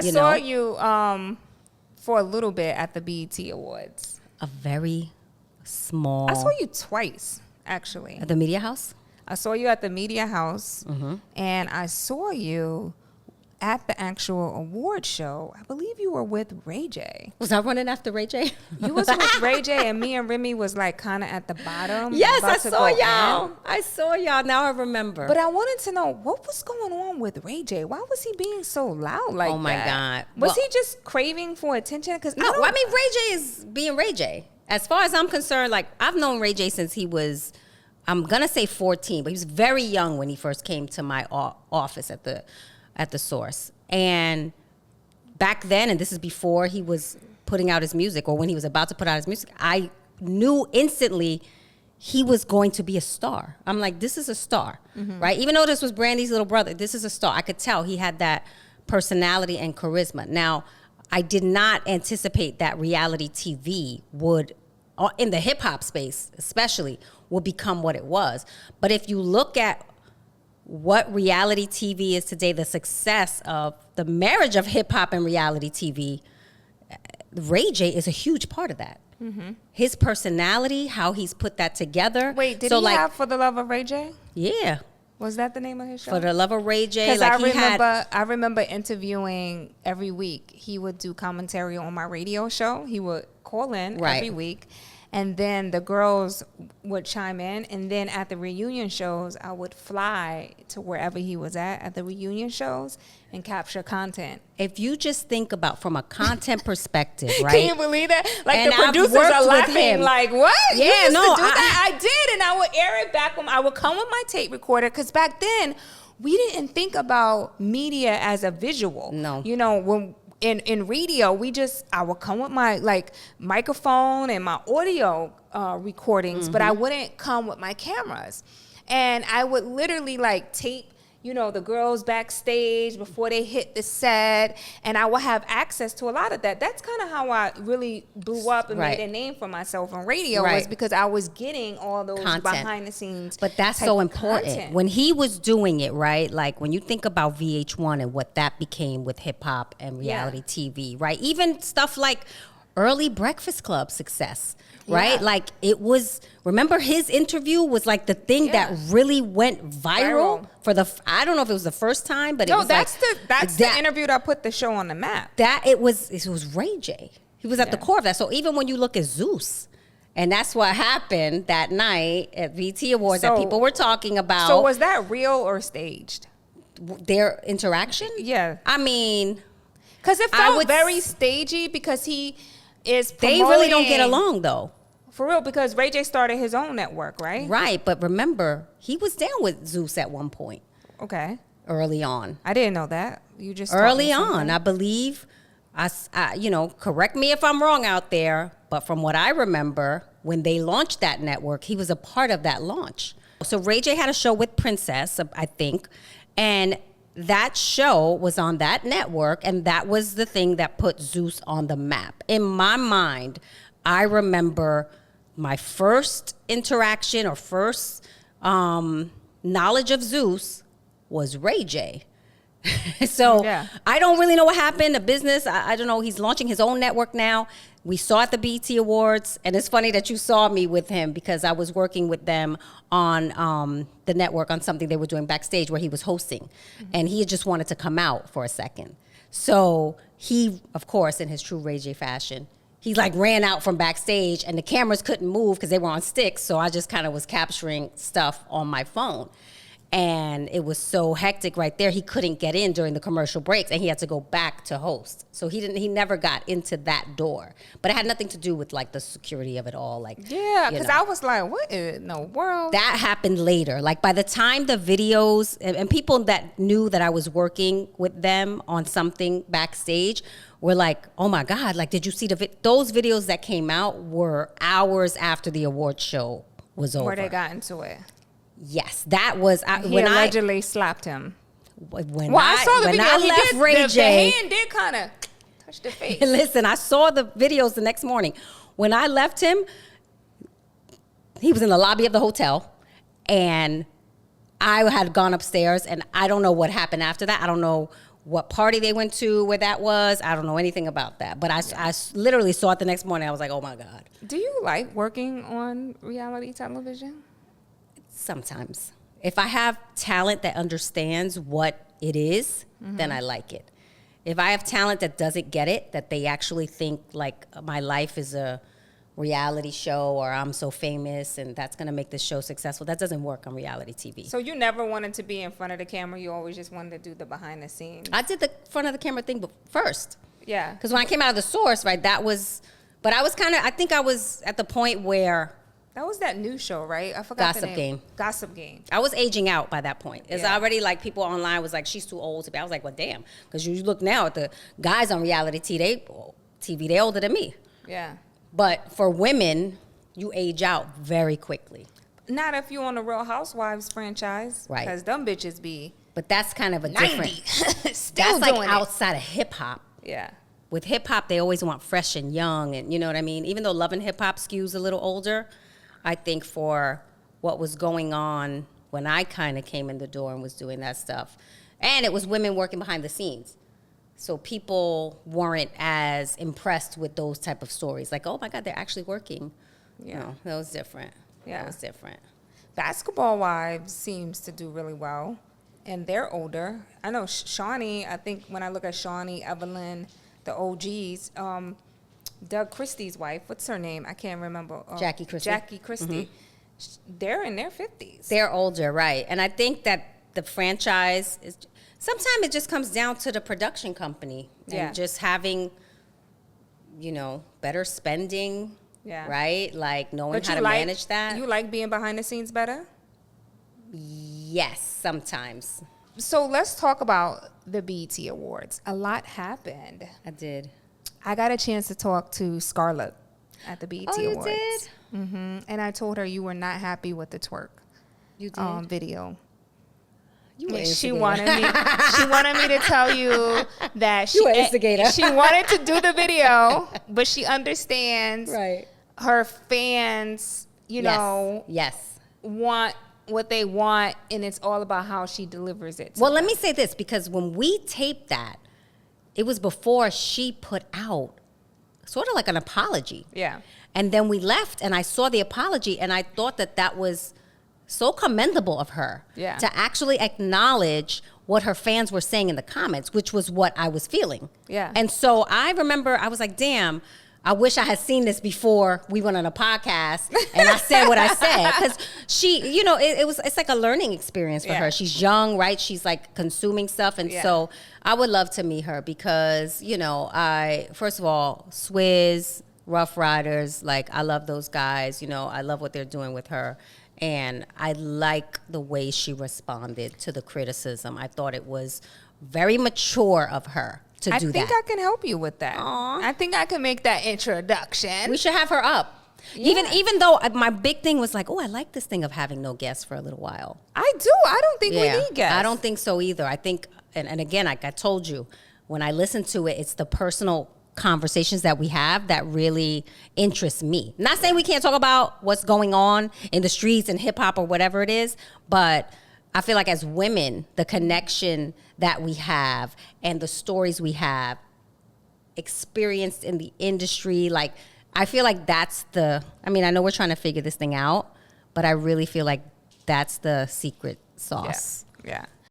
I saw you for a little bit at the BET Awards. A very small. I saw you twice, actually. At the Media House? I saw you at the Media House, and I saw you at the actual award show. I believe you were with Ray J. Was I running after Ray J? You was with Ray J, and me and Remy was like kind of at the bottom. Yes, I saw y'all. I saw y'all. Now I remember. But I wanted to know what was going on with Ray J. Why was he being so loud like that? Oh my God. Was he just craving for attention? Because no, I mean Ray J is being Ray J. As far as I'm concerned, like I've known Ray J since he was, I'm gonna say 14, but he was very young when he first came to my office at the Source. And back then, and this is before he was putting out his music, or when he was about to put out his music, I knew instantly he was going to be a star. I'm like, this is a star, right? Even though this was Brandy's little brother, this is a star. I could tell he had that personality and charisma. Now, I did not anticipate that reality TV would, in the hip hop space especially, would become what it was. But if you look at what reality TV is today, the success of the marriage of hip hop and reality TV, Ray J is a huge part of that. His personality, how he's put that together. Wait, did he have For the Love of Ray J? Yeah. Was that the name of his show? For the Love of Ray J. Because I remember interviewing every week. He would do commentary on my radio show. He would call in every week. And then the girls would chime in. And then at the reunion shows, I would fly to wherever he was at the reunion shows, and capture content. If you just think about from a content perspective, right? Can you believe that? Like, and the producers are laughing like, what? Yeah, you used no, to do that? I did, and I would air it back. I would come with my tape recorder, because back then, we didn't think about media as a visual. No. You know, when in radio, I would come with my microphone and my audio recordings, but I wouldn't come with my cameras. And I would literally tape, the girls backstage before they hit the set, and I will have access to a lot of that. That's kind of how I really blew up and made a name for myself on radio, was because I was getting all those behind the scenes. But that's so important. Content. When he was doing it, right? Like when you think about VH1 and what that became with hip hop and reality TV, right? Even stuff like early Breakfast Club success. Right? Like it was, remember his interview was like the thing that really went viral for I don't know if it was the first time, but that's the interview that put the show on the map. It was Ray J. He was at the core of that. So even when you look at Zeus, and that's what happened that night at VT Awards that people were talking about. So was that real or staged? Their interaction? Yeah. I mean, because it felt very stagey, because he is promoting. They really don't get along though. For real, because Ray J started his own network, right? Right, but remember, he was down with Zeus at one point. Okay. Early on. I didn't know that. You just early on, I believe. Correct me if I'm wrong out there, but from what I remember, when they launched that network, he was a part of that launch. So Ray J had a show with Princess, I think, and that show was on that network, and that was the thing that put Zeus on the map. In my mind, I remember my first interaction or first knowledge of Zeus was Ray J. So I don't really know what happened. The business, I don't know. He's launching his own network now. We saw at the BET Awards, and it's funny that you saw me with him, because I was working with them on the network on something they were doing backstage where he was hosting, and he just wanted to come out for a second. So he, of course, in his true Ray J fashion, he ran out from backstage, and the cameras couldn't move because they were on sticks. So I just kind of was capturing stuff on my phone. And it was so hectic right there. He couldn't get in during the commercial breaks, and he had to go back to host. So he never got into that door. But it had nothing to do with the security of it all. Because I was like, what in the world? That happened later. By the time the videos, and people that knew that I was working with them on something backstage were like, oh my God, did you see those videos that came out were hours after the award show was over. Where they got into it. Yes, that was when allegedly slapped him. I saw the video. I left Ray J. The hand did kind of touch the face. Listen, I saw the videos the next morning. When I left him, he was in the lobby of the hotel, and I had gone upstairs, and I don't know what happened after that. I don't know what party they went to, where that was. I don't know anything about that. But I literally saw it the next morning. I was like, oh, my God. Do you like working on reality television? Sometimes. If I have talent that understands what it is, then I like it. If I have talent that doesn't get it, that they actually think like my life is a reality show or I'm so famous and that's going to make this show successful, that doesn't work on reality TV. So you never wanted to be in front of the camera? You always just wanted to do the behind the scenes? I did the front of the camera thing first. Yeah. Because when I came out of The Source, right, that was, but I was kind of, I think I was at the point where. That was that new show, right? I forgot the Gossip name. Game. Gossip Game. I was aging out by that point. It's Yeah. already like people online was like, she's too old to be. I was like, well, damn. Because you look now at the guys on reality TV, they older than me. Yeah. But for women, you age out very quickly. Not if you're on the Real Housewives franchise. Right. Because them bitches be But that's kind of a 90. different. Still That's doing like outside of hip hop. it. Yeah. With hip hop, they always want fresh and young, and you know what I mean? Even though Love and Hip Hop skews a little older, I think for what was going on when I kind of came in the door and was doing that stuff, and it was women working behind the scenes. So people weren't as impressed with those type of stories. Like, oh my God, they're actually working. Yeah. No, that was different. Yeah. That was different. Basketball Wives seems to do really well, and they're older. I know Shawnee, I think when I look at Shawnee, Evelyn, the OGs, Doug Christie's wife, what's her name? I can't remember. Jackie Christie. Jackie Christie. They're in their 50s. They're older, right. And I think that the franchise is, sometimes it just comes down to the production company Yeah. and just having, you know, better spending, Yeah. right? Like knowing But how you to like, manage that. You like being behind the scenes better? Yes, sometimes. So let's talk about the BET Awards. A lot happened. I did. I got a chance to talk to Scarlett at the BET Oh, you Awards. did? And I told her you were not happy with the twerk You did? video. You were an She instigator. wanted me to tell you that You were an instigator. she wanted to do the video, but she understands Right. her fans, you know, Yes. want what they want, and it's all about how she delivers it. Well, let me say this, because when we taped that, it was before she put out sort of like an apology. Yeah. And then we left, and I saw the apology, and I thought that that was so commendable of her. Yeah. To actually acknowledge what her fans were saying in the comments, which was what I was feeling. Yeah. And so I remember I was like, damn, I wish I had seen this before we went on a podcast and I said what I said. Because she, you know, it's like a learning experience for Yeah. her. She's young, right? She's like consuming stuff. And Yeah. so I would love to meet her because, you know, first of all, Swizz, Rough Riders, like I love those guys. You know, I love what they're doing with her. And I like the way she responded to the criticism. I thought it was very mature of her to do that. I think I can help you with that. Aw. I think I can make that introduction. We should have her up. Yeah. Even though my big thing was like, oh, I like this thing of having no guests for a little while. I do. I don't think we need guests. I don't think so either. I think, and again, like I told you, when I listen to it, it's the personal conversations that we have that really interest me. Not saying we can't talk about what's going on in the streets and hip hop or whatever it is, but I feel like as women, the connection that we have and the stories we have experienced in the industry, like I feel like that's I know we're trying to figure this thing out, but I really feel like that's the secret sauce. Yeah.